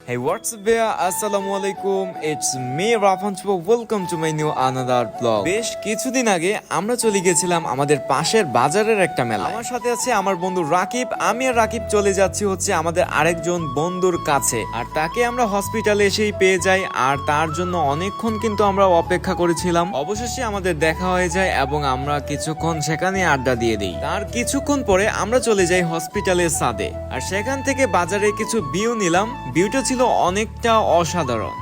Hey, what's up, bear? Assalamu alaikum. It's me, Rafan Chubo. Welcome to my new another vlog. বেশ কিছুদিন আগে আমরা চলে গেছিলাম আমাদের পাশের বাজারের একটা মেলা। আমার সাথে আছে আমার বন্ধু রাকিব। আমি আর রাকিব চলে যাচ্ছি হচ্ছে আমাদের আরেকজন বন্ধুর কাছে, আর তাকে আমরা হসপিটালে এসেই পেয়ে যাই। আর তার জন্য অনেকক্ষণ কিন্তু আমরা অপেক্ষা করেছিলাম। অবশেষে আমাদের দেখা হয়ে যায় এবং আমরা কিছুক্ষণ সেখানে আড্ডা দিয়ে দিই। তার কিছুক্ষণ পরে আমরা চলে যাই হসপিটালের ছাদে, আর সেখান থেকে বাজারে কিছু ভিউ নিলাম। ভিউটা ছিল অনেকটা অসাধারণ।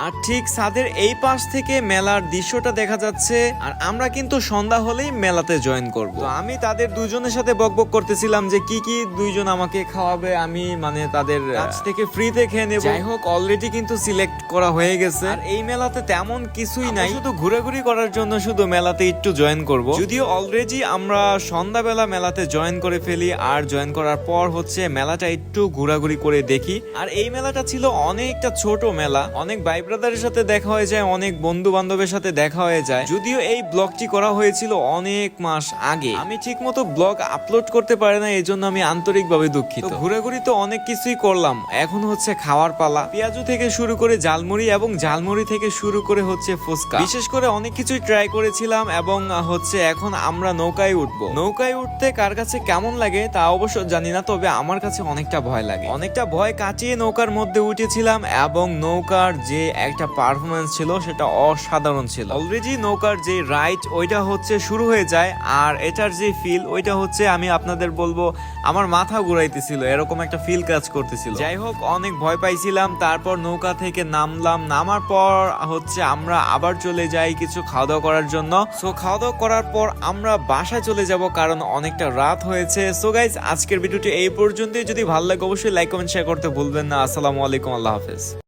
আর ঠিক ছাদের এই পাশ থেকে মেলার দৃশ্যটা দেখা যাচ্ছে। আর আমরা কিন্তু সন্ধ্যা হলেই মেলাতে জয়েন করব। তো আমি তাদের দুজনের সাথে বকবক করতেছিলাম যে কি কি দুইজন আমাকে খাওয়াবে, আমি মানে তাদের কাছ থেকে ফ্রিতে খেয়ে নেব। যাই হোক, অলরেডি কিন্তু সিলেক্ট করা হয়ে গেছে। আর এই মেলাতে তেমন কিছুই নাই, শুধু ঘোরাঘুরি করার জন্য শুধু মেলাতে একটু জয়েন করব। যদিও অলরেডি আমরা সন্ধ্যাবেলা মেলাতে জয়েন করে ফেলি, আর জয়েন করার পর হচ্ছে মেলাটা একটু ঘোরাঘুরি করে দেখি। আর এই মেলাটা ছিল অনেকটা ছোট মেলা, অনেক ভাই ব্রাদারের সাথে দেখা হয়ে যায়, অনেক বন্ধু বান্ধবের সাথে দেখা হয়ে যায়। যদিও এই ব্লগটি করা হয়েছিল অনেক মাস আগে, আমি ঠিক মতো ব্লগ আপলোড করতে পারি না, এই জন্য আমি আন্তরিকভাবে দুঃখিত। ঘুরাঘুরি তো অনেক কিছুই করলাম, এখন হচ্ছে খাওয়ার পালা। পেঁয়াজু থেকে শুরু করে ঝালমুড়ি, এবং ঝালমুড়ি থেকে শুরু করে হচ্ছে ফুচকা, বিশেষ করে অনেক কিছুই ট্রাই করেছিলাম। এবং হচ্ছে এখন আমরা নৌকায় উঠবো। নৌকায় উঠতে কার কাছে কেমন লাগে তা অবশ্য জানি না, তবে আমার কাছে অনেকটা ভয় লাগে। অনেকটা ভয় কাটিয়ে নৌকার মধ্যে উঠেছিলাম, এবং নৌকার যে একটা পারফরমেন্স ছিল সেটা অসাধারণ ছিল। অলরেডি নৌকার যে রাইড ওইটা হচ্ছে শুরু হয়ে যায়, আর এটার যে ফিল ওইটা হচ্ছে আমি আপনাদের বলবো আমার মাথা ঘুরাইতেছিল, এরকম একটা ফিল কাজ করতেছিল। যাই হোক, অনেক ভয় পাইছিলাম। তারপর নৌকা থেকে নামলাম, নামার পর হচ্ছে আমরা আবার চলে যাই কিছু খাওয়া দাওয়া করার জন্য। সো খাওয়া দাওয়া করার পর আমরা বাসায় চলে যাব, কারণ অনেকটা রাত হয়েছে। সো গাইজ, আজকের ভিডিওটি এই পর্যন্তই। যদি ভালো লাগে অবশ্যই লাইক কমেন্ট শেয়ার করতে ভুলবেন না। আসসালামু আলাইকুম, আল্লাহ হাফেজ।